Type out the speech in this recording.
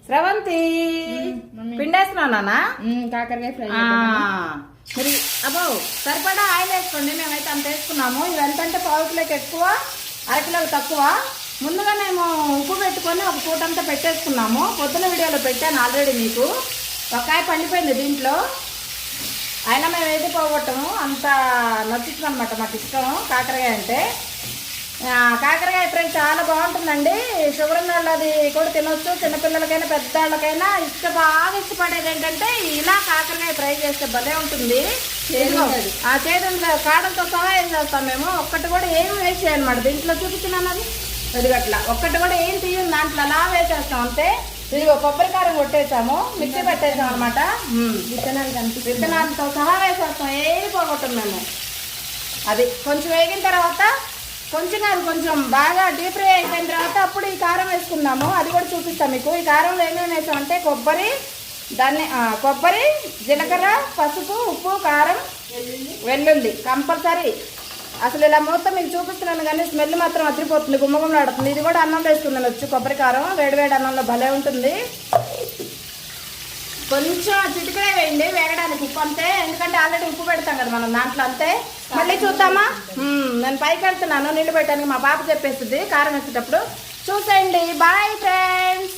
స్రవంతి పిండేస్తున్నావు నాన్న కాకరకాయ ఫ్రై మరి అబ్బో సరిపడా ఆయిల్ వేసుకోండి. మేమైతే అంత వేసుకున్నాము. ఇవి ఎంతంటే పావు కిలోకి ఎక్కువ, అరకిలోకి తక్కువ. ముందుగా మేము ఉప్పు పెట్టుకొని ఒక పూట అంతా పెట్టేసుకున్నాము. పొద్దున వీడియోలో పెట్టాను ఆల్రెడీ మీకు. ఒక్కాయ పండిపోయింది దీంట్లో. అయినా మేము ఏది పోగొట్టము, అంత నచ్చుతుంది అనమాట. మాకు ఇష్టం కాకరకాయ అంటే. కాకరకాయ ఫ్రై చాలా బాగుంటుందండి. షుగర్ ఉన్న వాళ్ళు అది కూడా తినొచ్చు. చిన్నపిల్లలకైనా పెద్దవాళ్ళకైనా బాగా ఇష్టపడేది ఏంటంటే ఇలా కాకరకాయ ఫ్రై చేస్తే భలే ఉంటుంది. ఆ చేదు కాడంతో సహా ఏం చేస్తాం మేము. ఒక్కటి కూడా ఏం వేస్ట్ చేయాలన్నమాట. దీంట్లో చూపించినాను అది అది అట్లా ఒక్కటి కూడా ఏం తీయం. దాంట్లో అలా వేసేస్తాం అంతే. ఇదిగో కొబ్బరికారం కొట్టేసాము, మిక్సీ పెట్టేసాం అనమాట. విత్తనాలతో సహా వేసేస్తాం, ఏది పోగొట్టాం మేము. అది కొంచెం వేగిన తర్వాత కొంచెం బాగా డీప్ ఫ్రై అయిపోయిన తర్వాత అప్పుడు ఈ కారం వేసుకుందాము. అది కూడా చూపిస్తాం మీకు. ఈ కారంలో ఏమేమి వేసామంటే కొబ్బరి, జీలకర్ర, పసుపు, ఉప్పు, కారం, వెల్లుల్లి కంపల్సరీ. అసలు ఇలా మొత్తం మీకు చూపిస్తున్నాను కానీ స్మెల్ మాత్రం అదిరిపోతుంది, గుమ్మగుమ్మలాడుతుంది. ఇది కూడా అన్నం వేసుకున్నాను వచ్చి కొబ్బరి కారం. వేడివేడి అన్నంలో భలే ఉంటుంది. కొంచెం చిటికడే వేయండి వేగడానికి ఉప్పు అంతే. ఎందుకంటే ఆల్రెడీ ఉప్పు పెడతాం కదా మనం దాంట్లో అంతే. మళ్ళీ చూద్దామా? నేను పైకి వెళ్తున్నాను నీళ్ళు పెట్టడానికి. మా పాప చెప్పేస్తుంది కారం వేసేటప్పుడు. చూసేయండి. Bye friends.